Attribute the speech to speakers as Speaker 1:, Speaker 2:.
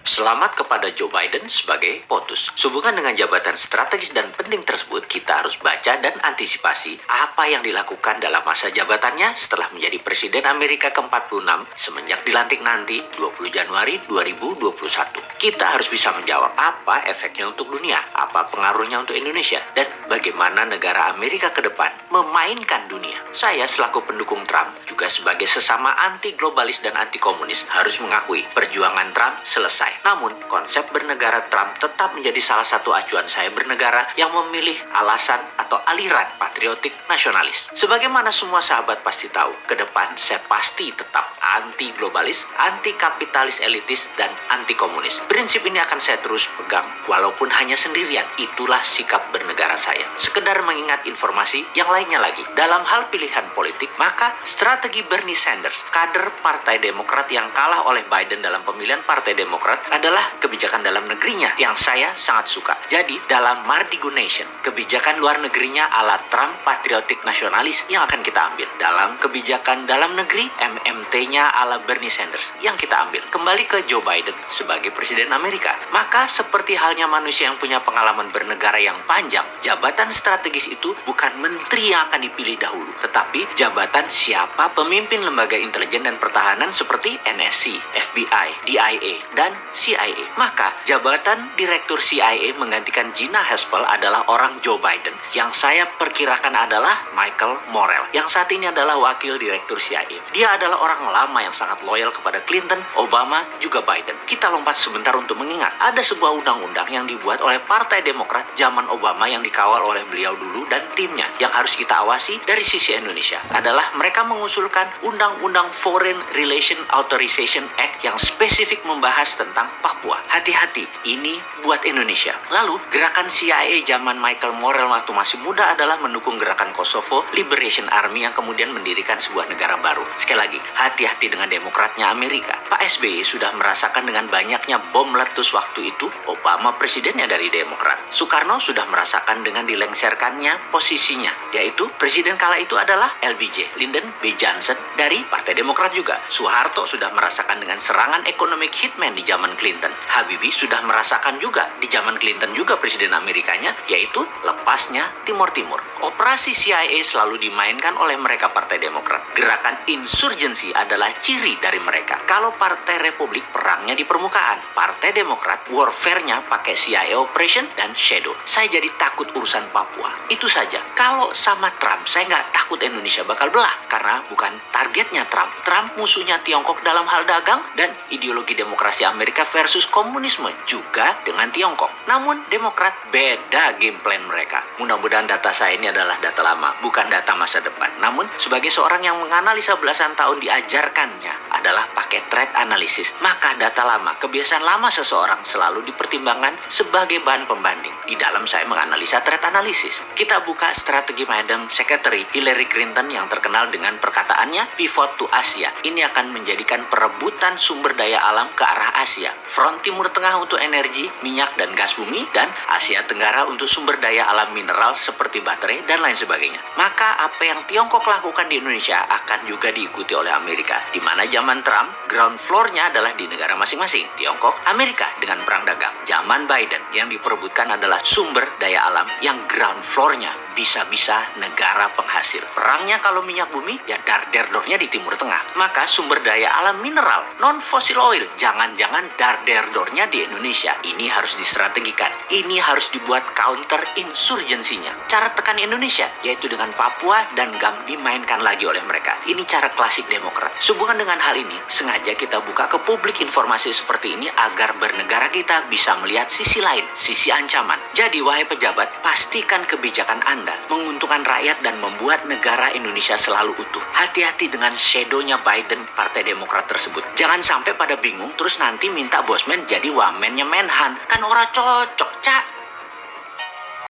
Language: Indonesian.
Speaker 1: Selamat kepada Joe Biden sebagai POTUS. Sehubungan dengan jabatan strategis dan penting tersebut, kita harus baca dan antisipasi apa yang dilakukan dalam masa jabatannya setelah menjadi Presiden Amerika ke-46 semenjak dilantik nanti 20 Januari 2021. Kita harus bisa menjawab apa efeknya untuk dunia, apa pengaruhnya untuk Indonesia, dan bagaimana negara Amerika ke depan memainkan dunia. Saya selaku pendukung Trump, juga sebagai sesama anti-globalis dan anti-komunis, harus mengakui perjuangan Trump selesai. Namun, konsep bernegara Trump tetap menjadi salah satu acuan saya bernegara yang memilih alasan atau aliran patriotik nasionalis. Sebagaimana semua sahabat pasti tahu, ke depan saya pasti tetap anti-globalis, anti-kapitalis elitis, dan anti-komunis. Prinsip ini akan saya terus pegang, walaupun hanya sendirian. Itulah sikap bernegara saya. Sekedar mengingat informasi yang lainnya lagi. Dalam hal pilihan politik, maka strategi Bernie Sanders, kader Partai Demokrat yang kalah oleh Biden dalam pemilihan Partai Demokrat, adalah kebijakan dalam negerinya yang saya sangat suka. Jadi, dalam Mardigo Nation, kebijakan luar negerinya ala Trump patriotik nasionalis yang akan kita ambil. Dalam kebijakan dalam negeri, MMT-nya ala Bernie Sanders yang kita ambil. Kembali ke Joe Biden sebagai Presiden Amerika. Maka, seperti halnya manusia yang punya pengalaman bernegara yang panjang, jabatan strategis itu bukan menteri yang akan dipilih dahulu, tetapi jabatan siapa pemimpin lembaga intelijen dan pertahanan seperti NSC, FBI, DIA, dan CIA. Maka, jabatan Direktur CIA menggantikan Gina Haspel adalah orang Joe Biden, yang saya perkirakan adalah Michael Morell, yang saat ini adalah Wakil Direktur CIA. Dia adalah orang lama yang sangat loyal kepada Clinton, Obama, juga Biden. Kita lompat sebentar untuk mengingat, ada sebuah undang-undang yang dibuat oleh Partai Demokrat zaman Obama yang dikawal oleh beliau dulu dan timnya, yang harus kita awasi dari sisi Indonesia. Adalah mereka mengusulkan Undang-Undang Foreign Relation Authorization Act yang spesifik membahas tentang Papua. Hati-hati, ini buat Indonesia. Lalu, gerakan CIA zaman Michael Morell waktu masih muda adalah mendukung gerakan Kosovo Liberation Army yang kemudian mendirikan sebuah negara baru. Sekali lagi, hati-hati dengan demokratnya Amerika. Pak SBY sudah merasakan dengan banyaknya bom meletus waktu itu, Obama presidennya dari Demokrat. Soekarno sudah merasakan dengan dilengserkannya posisinya, yaitu presiden kala itu adalah LBJ, Lyndon B. Johnson dari Partai Demokrat juga. Soeharto sudah merasakan dengan serangan economic hitman di zaman Clinton. Habibie sudah merasakan juga di zaman Clinton juga presiden Amerikanya, yaitu lepasnya Timur Timur. Operasi CIA selalu dimainkan oleh mereka Partai Demokrat. Gerakan insurgensi adalah ciri dari mereka. Kalau Partai Republik perangnya di permukaan, Partai Demokrat warfare-nya pakai CIA operation dan shadow. Saya jadi takut urusan Papua. Itu saja. Kalau sama Trump, saya nggak takut Indonesia bakal belah, karena bukan targetnya Trump. Trump musuhnya Tiongkok dalam hal dagang dan ideologi demokrasi Amerika versus komunisme juga dengan Tiongkok. Namun Demokrat beda game plan mereka. Mudah-mudahan data saya ini adalah data lama, bukan data masa depan. Namun sebagai seorang yang menganalisa belasan tahun diajarkannya adalah pakai threat analysis, maka data lama, kebiasaan lama seseorang selalu dipertimbangkan sebagai bahan pembanding. Di dalam saya menganalisa threat analysis, kita buka strategi Madam Secretary Hillary Clinton yang terkenal dengan perkataannya pivot to Asia. Ini akan menjadikan perebutan sumber daya alam ke arah Asia. Front Timur Tengah untuk energi, minyak dan gas bumi, dan Asia Tenggara untuk sumber daya alam mineral seperti baterai dan lain sebagainya. Maka apa yang Tiongkok lakukan di Indonesia akan juga diikuti oleh Amerika, di mana zaman Trump ground floor-nya adalah di negara masing-masing. Tiongkok, Amerika dengan perang dagang. Zaman Biden yang diperebutkan adalah sumber daya alam yang ground floor-nya bisa-bisa negara penghasil. Perangnya kalau minyak bumi, ya dar-der-dornya di Timur Tengah. Maka sumber daya alam mineral, non-fossil oil, jangan-jangan dar-der-dornya di Indonesia. Ini harus distrategikan. Ini harus dibuat counter insurgensinya. Cara tekan Indonesia, yaitu dengan Papua dan GAM dimainkan lagi oleh mereka. Ini cara klasik Demokrat. Sehubungan dengan hal ini, sengaja kita buka ke publik informasi seperti ini agar bernegara kita bisa melihat sisi lain, sisi ancaman. Jadi, wahai pejabat, pastikan kebijakan Anda menguntungkan rakyat dan membuat negara Indonesia selalu utuh. Hati-hati dengan shadow-nya Biden, Partai Demokrat tersebut. Jangan sampai pada bingung terus nanti minta Bosman jadi wamennya Menhan. Kan ora cocok, Cak.